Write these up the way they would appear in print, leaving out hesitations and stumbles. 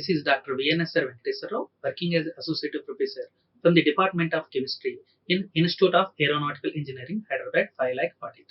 this is Dr. VNSR Venkateswara Rao, working as Associate Professor from the Department of Chemistry in Institute of Aeronautical Engineering, Hyderabad, 543.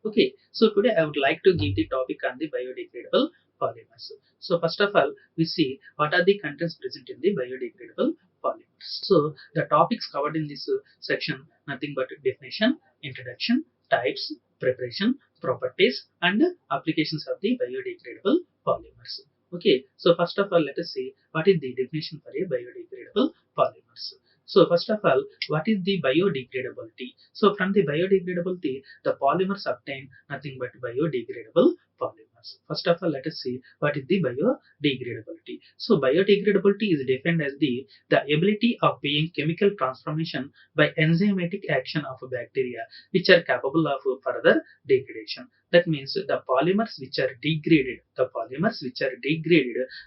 Okay, so today I would like to give the topic on the biodegradable polymers. So first of all, we see what are the contents present in the biodegradable polymers. So the topics covered in this section nothing but definition, introduction, types, preparation, properties, and applications of the biodegradable polymers. Okay, so first of all, let us see what is the definition for a biodegradable polymers. So first of all, what is the biodegradability? So from the biodegradability, the polymers obtain nothing but biodegradable polymers. First of all, let us see what is the biodegradability. So biodegradability is defined as the ability of being chemical transformation by enzymatic action of bacteria which are capable of further degradation. That means the polymers which are degraded,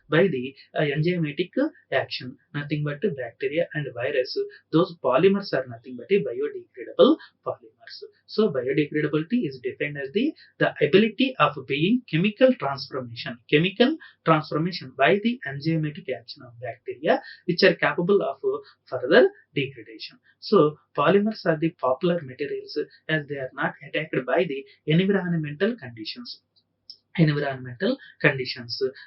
by the enzymatic action, nothing but bacteria and virus, those polymers are nothing but a biodegradable polymers. So biodegradability is defined as the ability of being chemical transformation by the enzymatic action of bacteria which are capable of further degradation. So polymers are the popular materials as they are not attacked by the environmental conditions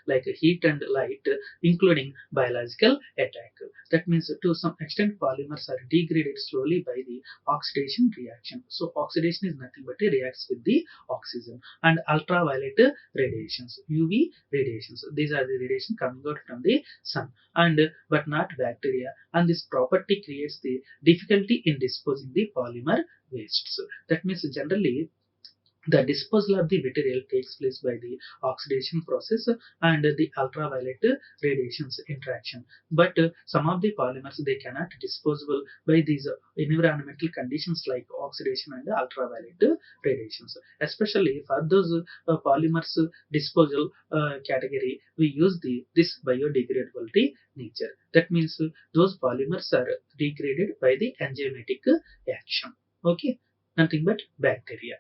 like heat and light, including biological attack. That means to some extent polymers are degraded slowly by the oxidation reaction. So oxidation is nothing but it reacts with the oxygen and ultraviolet radiations, UV radiations. These are the radiation coming out from the sun but not bacteria, and this property creates the difficulty in disposing the polymer wastes. That means generally the disposal of the material takes place by the oxidation process and the ultraviolet radiations interaction. But some of the polymers they cannot disposable by these environmental conditions like oxidation and ultraviolet radiations. Especially for those polymers disposal category, we use this biodegradability nature. That means those polymers are degraded by the enzymatic action. Okay, nothing but bacteria.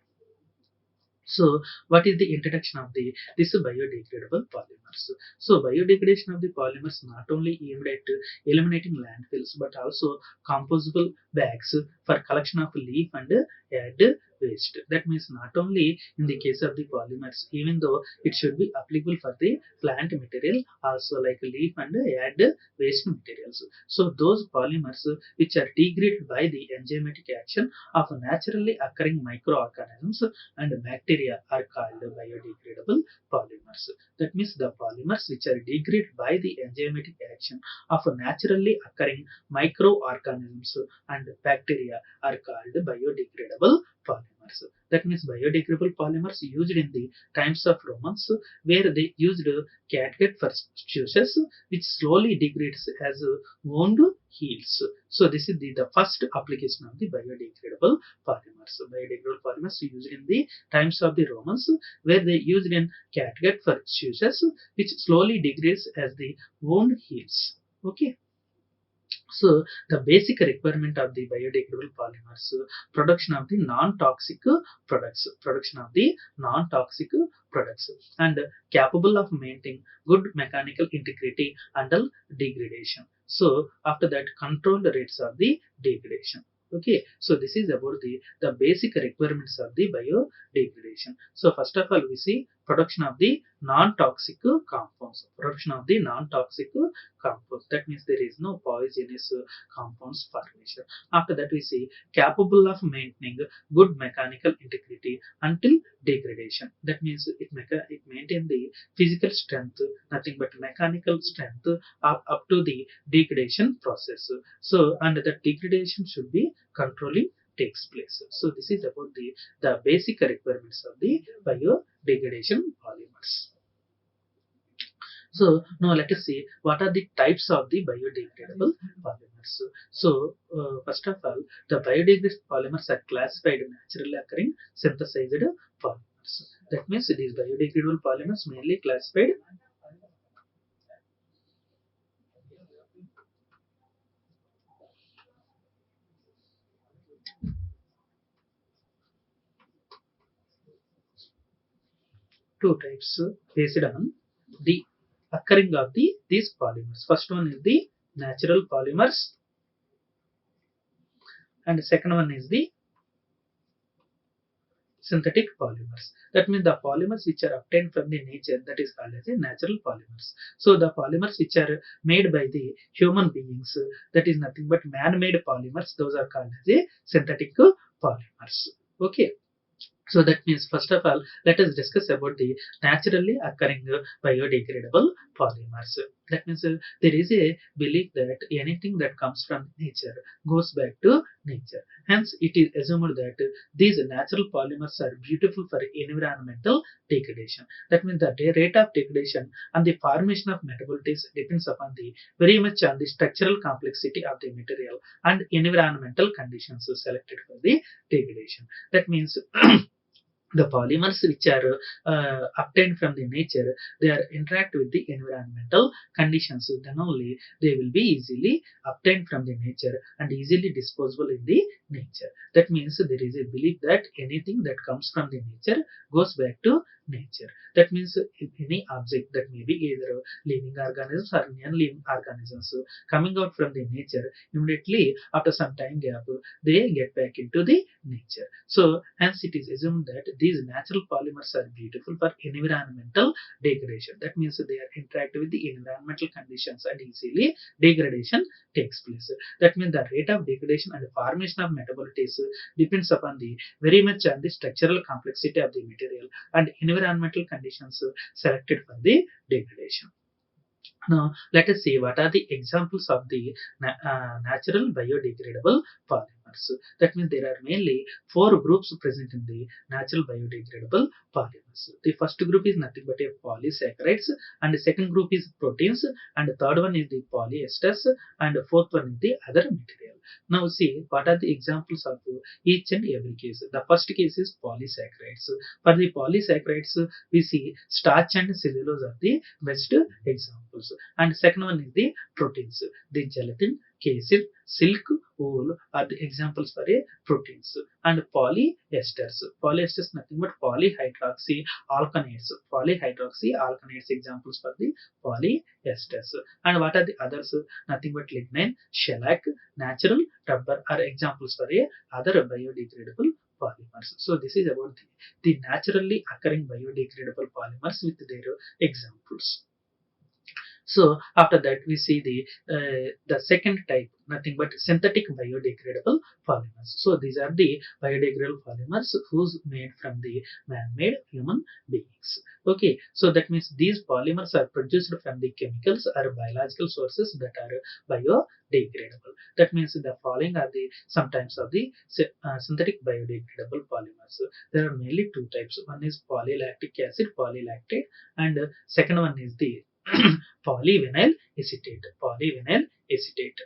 So, what is the introduction of this biodegradable polymers? So, biodegradation of the polymers not only aimed at eliminating landfills but also composable bags for collection of leaf and add waste. That means not only in the case of the polymers, even though it should be applicable for the plant material, also like leaf and add waste materials. So, those polymers which are degraded by the enzymatic action of naturally occurring microorganisms and bacteria are called biodegradable polymers. That means the polymers which are degraded by the enzymatic action of naturally occurring microorganisms and bacteria are called biodegradable polymers. That means biodegradable polymers used in the times of Romans where they used catgut for juices which slowly degrades as wound heals. So this is the first application of the biodegradable polymers. Biodegradable polymers used in the times of the Romans where they used in catgut for juices which slowly degrades as the wound heals. Okay. So the basic requirement of the biodegradable polymers, production of the non-toxic products, and capable of maintaining good mechanical integrity until degradation. So after that, controlled rates of the degradation. Okay, so this is about the basic requirements of the biodegradation. So first of all, we see production of the non-toxic compounds. That means there is no poisonous compounds formation. After that, we see capable of maintaining good mechanical integrity until degradation. That means it maintains the physical strength, nothing but mechanical strength up to the degradation process. So, and the degradation should be controlling takes place. So this is about the basic requirements of the biodegradation polymers. So now let us see what are the types of the biodegradable polymers. So first of all, the biodegradable polymers are classified naturally occurring synthesized polymers. That means these biodegradable polymers mainly classified two types based on the occurring of these polymers. First one is the natural polymers, and the second one is the synthetic polymers. That means the polymers which are obtained from the nature, that is called as a natural polymers. So the polymers which are made by the human beings, that is nothing but man-made polymers, those are called as a synthetic polymers. Okay. So that means, first of all, let us discuss about the naturally occurring biodegradable polymers. That means there is a belief that anything that comes from nature goes back to nature. Hence, it is assumed that these natural polymers are beautiful for environmental degradation. That means the rate of degradation and the formation of metabolites depends upon the very much on the structural complexity of the material and environmental conditions selected for the degradation. That means the polymers which are obtained from the nature, they are interact with the environmental conditions, so then only they will be easily obtained from the nature and easily disposable in the nature. That means there is a belief that anything that comes from the nature goes back to nature. That means any object that may be either living organisms or non-living organisms coming out from the nature, immediately after some time gap they get back into the nature. So hence it is assumed that these natural polymers are beautiful for environmental degradation. That means they are interact with the environmental conditions and easily degradation takes place. That means the rate of degradation and formation of metabolites depends upon the very much on the structural complexity of the material and environmental conditions selected for the degradation. Now, let us see what are the examples of the natural biodegradable polymers. That means there are mainly 4 groups present in the natural biodegradable polymers. The first group is nothing but a polysaccharides, and the second group is proteins, and the third one is the polyesters, and the fourth one is the other material. Now, see what are the examples of each and every case. The first case is polysaccharides. For the polysaccharides, we see starch and cellulose are the best examples. And second one is the proteins. The gelatin, casein, silk, wool are the examples for a proteins. And polyesters. Polyesters nothing but polyhydroxy alkanates. Polyhydroxy alkanates examples for the polyesters. And what are the others? Nothing but lignin, shellac, natural rubber are examples for a other biodegradable polymers. So this is about the naturally occurring biodegradable polymers with their examples. So after that we see the second type, nothing but synthetic biodegradable polymers. So these are the biodegradable polymers who's made from the man-made human beings. Okay, so that means these polymers are produced from the chemicals or biological sources that are biodegradable. That means the following are the some types of the synthetic biodegradable polymers. There are mainly 2 types. One is polylactic acid, polylactate, and second one is the polyvinyl acetate. Polyvinyl acetate.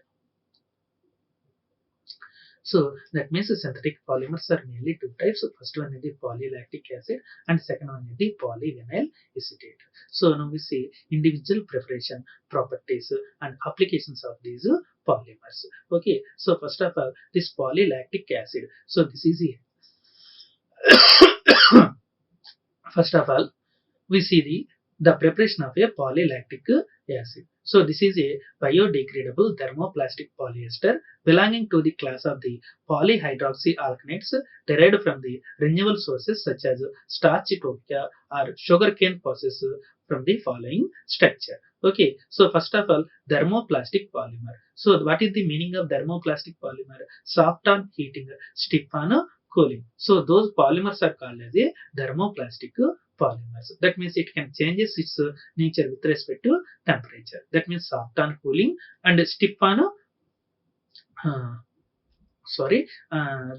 So that means the synthetic polymers are mainly 2 types. First one is the polylactic acid and second one is the polyvinyl acetate. So now we see individual preparation, properties and applications of these polymers. Okay, so first of all, this polylactic acid. So this is first of all, we see the preparation of a polylactic acid. So this is a biodegradable thermoplastic polyester belonging to the class of the polyhydroxy alkanates derived from the renewable sources such as starch topia or sugarcane process from the following structure. Okay, so first of all, thermoplastic polymer. So what is the meaning of thermoplastic polymer? Soft on heating, stiff on cooling. So those polymers are called as a thermoplastic polymers. That means it can change its nature with respect to temperature. That means soft on cooling and stiff on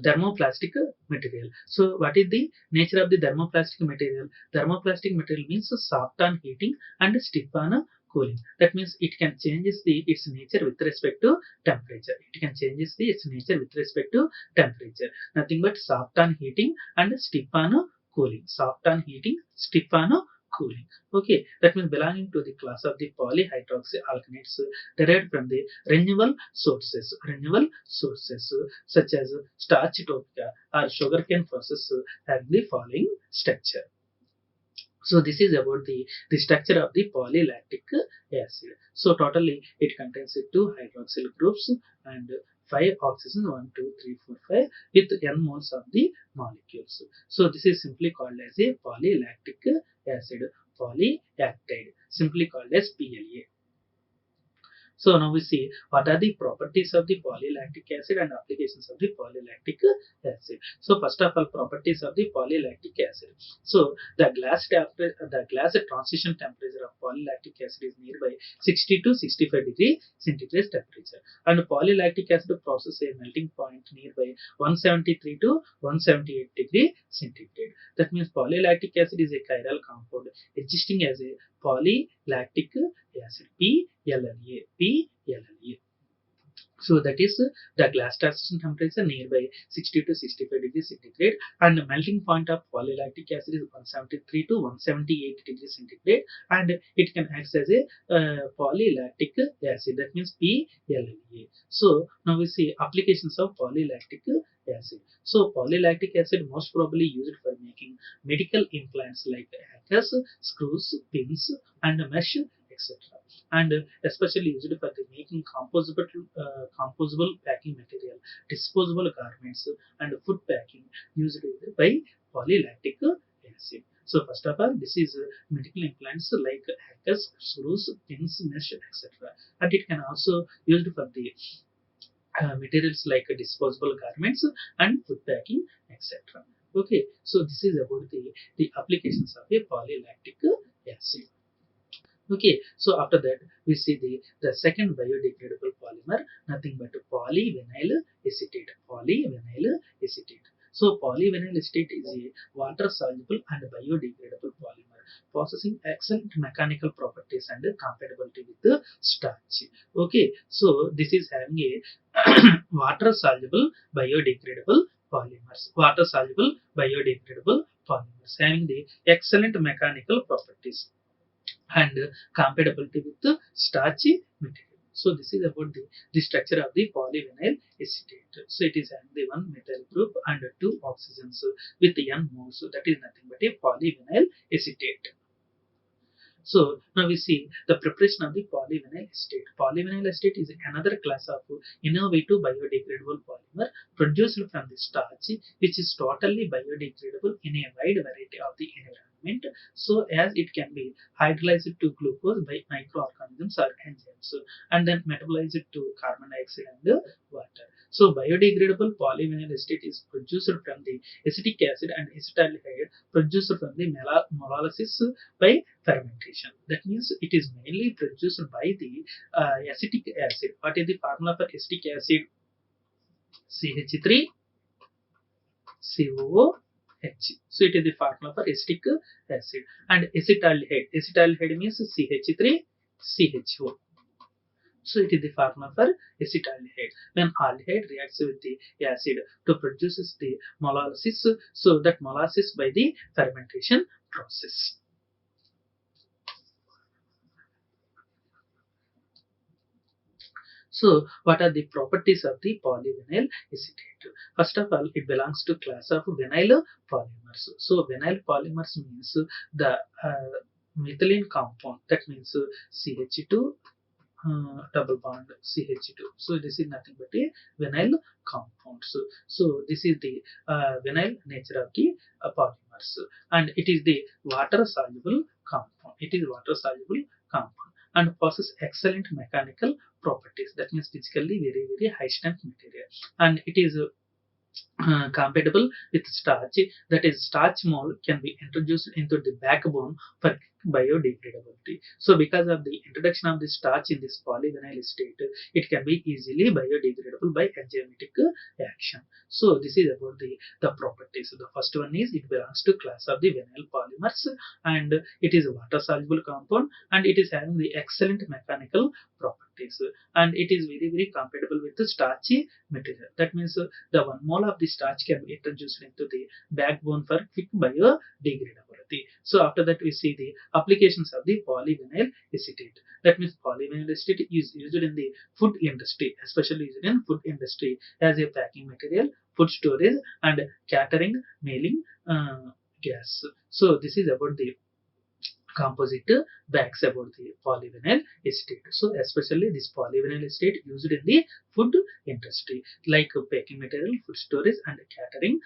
thermoplastic material. So what is the nature of the thermoplastic material? Thermoplastic material means soft on heating and stiff on cooling. That means it can change its nature with respect to temperature. It can change its nature with respect to temperature. Nothing but soft on heating and stiff on cooling. Soft on heating, stiff on cooling. Okay, that means belonging to the class of the polyhydroxy alkanates derived from the renewable sources. Renewable sources such as starch topia or sugarcane process have the following structure. So this is about the structure of the polylactic acid. So totally it contains two hydroxyl groups and 5 oxygen 1, 2, 3, 4, 5 with n moles of the molecules. So this is simply called as a polylactic acid, polyactide, simply called as PLA. So now we see what are the properties of the polylactic acid and applications of the polylactic acid. So first of all, properties of the polylactic acid. So the glass transition temperature of polylactic acid is nearby 60 to 65 degree centigrade temperature, and polylactic acid process a melting point nearby 173 to 178 degree centigrade. That means polylactic acid is a chiral compound existing as a polylactic acid, PLLA. So that is the glass transition temperature nearby 60 to 65 degrees centigrade, and the melting point of polylactic acid is 173 to 178 degrees centigrade, and it can act as a polylactic acid, that means PLLA. So now we see applications of polylactic acid. So polylactic acid most probably used for making medical implants like hackers, screws, pins, and mesh, etc., and especially used for the making composable packing material, disposable garments, and food packing used by polylactic acid. So first of all, this is medical implants like hackers, screws, pins, mesh, etc., and it can also used for the materials like disposable garments and food packing, etc. Okay, so this is about the applications of a polylactic acid. Okay, so after that we see the second biodegradable polymer, nothing but polyvinyl acetate. Polyvinyl acetate. So polyvinyl acetate is a water soluble and biodegradable polymer possessing excellent mechanical properties and compatibility with the starch. Okay, so this is having a water soluble biodegradable polymers. Water soluble biodegradable polymers having the excellent mechanical properties and compatibility with the starchy material. So this is about the structure of the polyvinyl acetate. So it is having the one methyl group and two oxygens with n moles. So that is nothing but a polyvinyl acetate. So now we see the preparation of the polyvinyl acetate. Polyvinyl acetate is another class of innovative biodegradable polymer produced from the starch, which is totally biodegradable in a wide variety of the environment. So as it can be hydrolyzed to glucose by microorganisms or enzymes, and then metabolized to carbon dioxide and water. So biodegradable polyvinyl acetate is produced from the acetic acid and acetaldehyde produced from the molasses by fermentation. That means it is mainly produced by the acetic acid. What is the formula for acetic acid? CH3 COOH. So it is the formula for acetic acid. And acetaldehyde. Acetaldehyde means CH3 CHO. So it is the formula for acetaldehyde. When aldehyde reacts with the acid to produces the molasses, so that molasses by the fermentation process. So what are the properties of the polyvinyl acetate? First of all, it belongs to class of vinyl polymers. So vinyl polymers means the methylene compound, that means CH2 double bond CH2. So this is nothing but a vinyl compound. So this is the vinyl nature of the polymers, and it is the water soluble compound. It is water soluble compound and possesses excellent mechanical properties. That means physically very high strength material, and it is compatible with starch. That is, starch mole can be introduced into the backbone for biodegradability. So because of the introduction of the starch in this polyvinyl state, it can be easily biodegradable by enzymatic action. So this is about the properties. The first one is it belongs to class of the vinyl polymers, and it is a water soluble compound, and it is having the excellent mechanical properties, and it is very compatible with the starchy material. That means the 1 mole of the starch can be introduced into the backbone for quick biodegradability. So after that we see the applications of the polyvinyl acetate. That means polyvinyl acetate is used in the food industry, especially used in food industry as a packing material, food storage, and catering, mailing gas. So this is about the composite bags about the polyvinyl acetate. So especially this polyvinyl acetate used in the food industry like packing material, food storage and catering,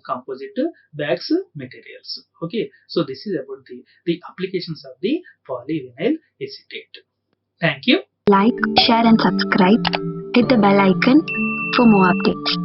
composite bags materials. Okay, so this is about the applications of the polyvinyl acetate. Thank you. Like, share and subscribe. Hit the bell icon for more updates.